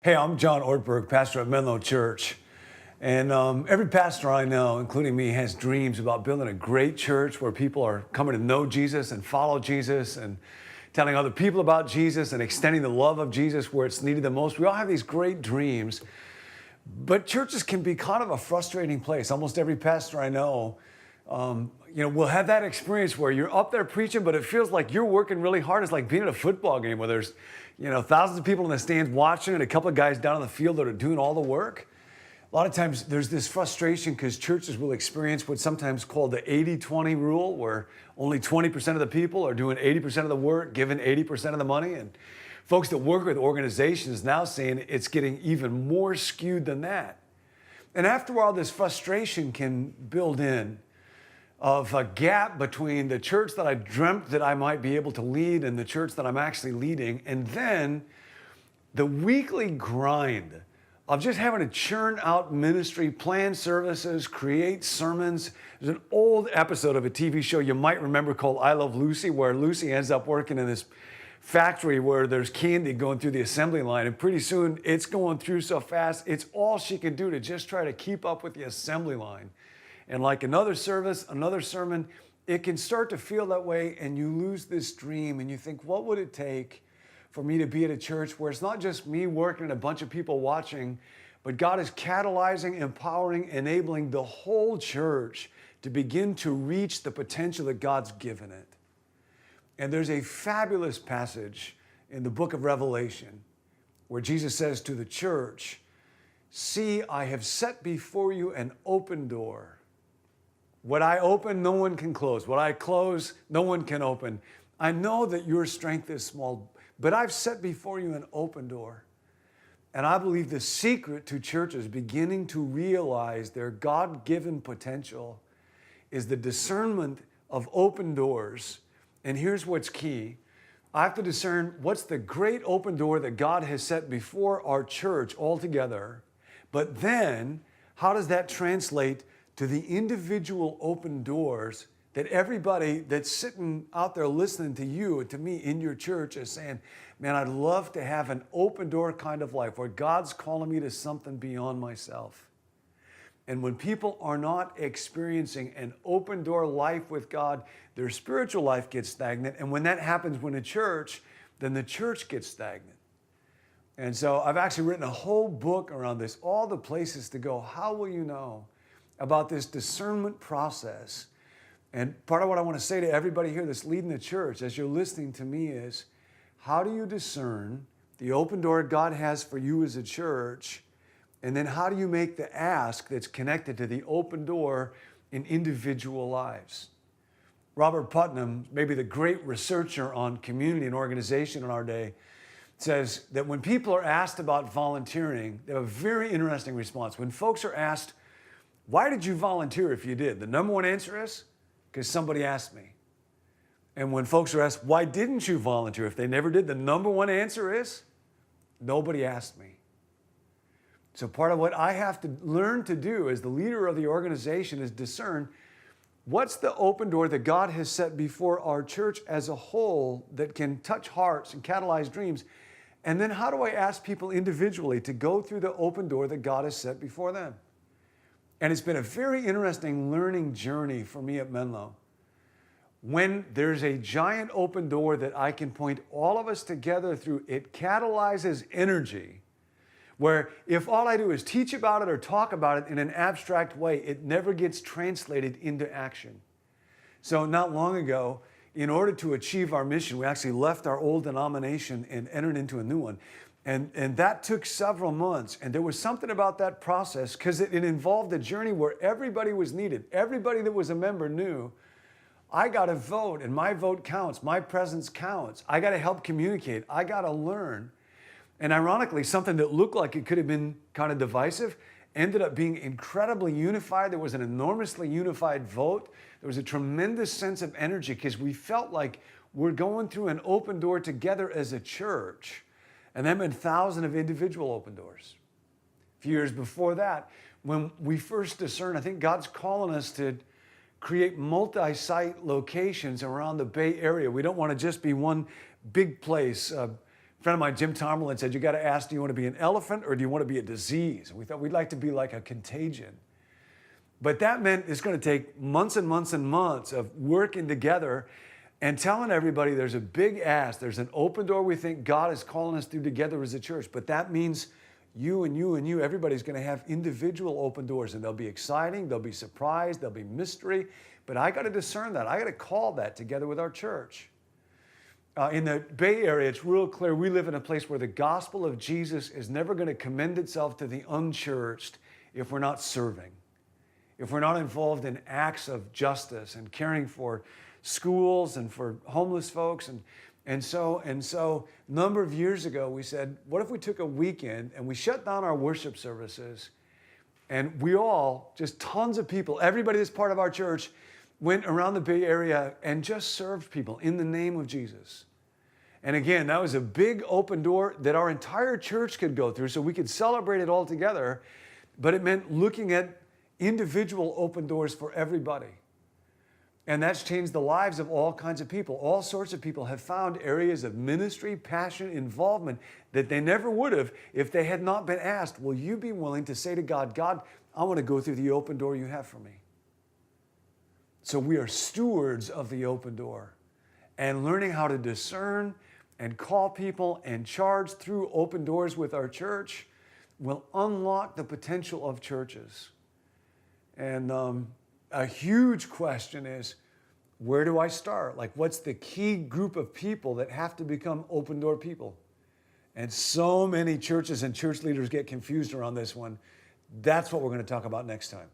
Hey, I'm John Ortberg, pastor at Menlo Church. And every pastor I know, including me, has dreams about building a great church where people are coming to know Jesus and follow Jesus and telling other people about Jesus and extending the love of Jesus where it's needed the most. We all have these great dreams, but churches can be kind of a frustrating place. Almost every pastor I know, will have that experience where you're up there preaching, but it feels like you're working really hard. It's like being at a football game where there's thousands of people in the stands watching and a couple of guys down on the field that are doing all the work. A lot of times there's this frustration because churches will experience what's sometimes called the 80-20 rule, where only 20% of the people are doing 80% of the work, giving 80% of the money. And folks that work with organizations now saying it's getting even more skewed than that. And after a while, this frustration can build in of a gap between the church that I dreamt that I might be able to lead and the church that I'm actually leading. And then the weekly grind of just having to churn out ministry, plan services, create sermons. There's an old episode of a TV show you might remember called I Love Lucy, where Lucy ends up working in this factory where there's candy going through the assembly line. And pretty soon it's going through so fast, it's all she can do to just try to keep up with the assembly line. And like another service, another sermon, it can start to feel that way, and you lose this dream and you think, what would it take for me to be at a church where it's not just me working and a bunch of people watching, but God is catalyzing, empowering, enabling the whole church to begin to reach the potential that God's given it. And there's a fabulous passage in the book of Revelation where Jesus says to the church, "See, I have set before you an open door. What I open, no one can close. What I close, no one can open. I know that your strength is small, but I've set before you an open door." And I believe the secret to churches beginning to realize their God-given potential is the discernment of open doors. And here's what's key. I have to discern what's the great open door that God has set before our church altogether. But then, how does that translate to the individual open doors that everybody that's sitting out there listening to you and to me in your church is saying, man, I'd love to have an open door kind of life where God's calling me to something beyond myself. And when people are not experiencing an open door life with God, their spiritual life gets stagnant. And when that happens when a church, then the church gets stagnant. And so I've actually written a whole book around this, all the places to go. How will you know about this discernment process? And part of what I want to say to everybody here that's leading the church as you're listening to me is, how do you discern the open door God has for you as a church? And then how do you make the ask that's connected to the open door in individual lives? Robert Putnam, maybe the great researcher on community and organization in our day, says that when people are asked about volunteering, they have a very interesting response. When folks are asked, why did you volunteer if you did? The number one answer is, because somebody asked me. And when folks are asked, why didn't you volunteer if they never did? The number one answer is, nobody asked me. So part of what I have to learn to do as the leader of the organization is discern what's the open door that God has set before our church as a whole that can touch hearts and catalyze dreams. And then how do I ask people individually to go through the open door that God has set before them? And it's been a very interesting learning journey for me at Menlo. When there's a giant open door that I can point all of us together through, it catalyzes energy, where if all I do is teach about it or talk about it in an abstract way, it never gets translated into action. So not long ago, in order to achieve our mission, we actually left our old denomination and entered into a new one. And that took several months. And there was something about that process because it involved a journey where everybody was needed. Everybody that was a member knew, I got to vote and my vote counts. My presence counts. I got to help communicate. I got to learn. And ironically, something that looked like it could have been kind of divisive ended up being incredibly unified. There was an enormously unified vote. There was a tremendous sense of energy because we felt like we're going through an open door together as a church. And then been thousands of individual open doors. A few years before that, when we first discerned, I think God's calling us to create multi-site locations around the Bay Area. We don't want to just be one big place A friend of mine, Jim Tomberlin, said, you got to ask, do you want to be an elephant or do you want to be a disease? And we thought we'd like to be like a contagion. But that meant it's going to take months and months and months of working together and telling everybody there's a big ask. There's an open door we think God is calling us through together as a church. But that means you and you and you, everybody's going to have individual open doors, and they'll be exciting, they'll be surprised, they'll be mystery. But I got to discern that. I got to call that together with our church. In the Bay Area, it's real clear we live in a place where the gospel of Jesus is never going to commend itself to the unchurched if we're not serving, if we're not involved in acts of justice and caring for schools and for homeless folks. And so a number of years ago, we said, what if we took a weekend and we shut down our worship services, and we all, just tons of people, everybody that's part of our church, went around the Bay Area and just served people in the name of Jesus. And again, that was a big open door that our entire church could go through, so we could celebrate it all together. But it meant looking at individual open doors for everybody. And that's changed the lives of all kinds of people. All sorts of people have found areas of ministry, passion, involvement that they never would have if they had not been asked, will you be willing to say to God, God, I want to go through the open door you have for me. So we are stewards of the open door, and learning how to discern and call people and charge through open doors with our church will unlock the potential of churches. And a huge question is, where do I start? Like, what's the key group of people that have to become open door people? And so many churches and church leaders get confused around this one. That's what we're going to talk about next time.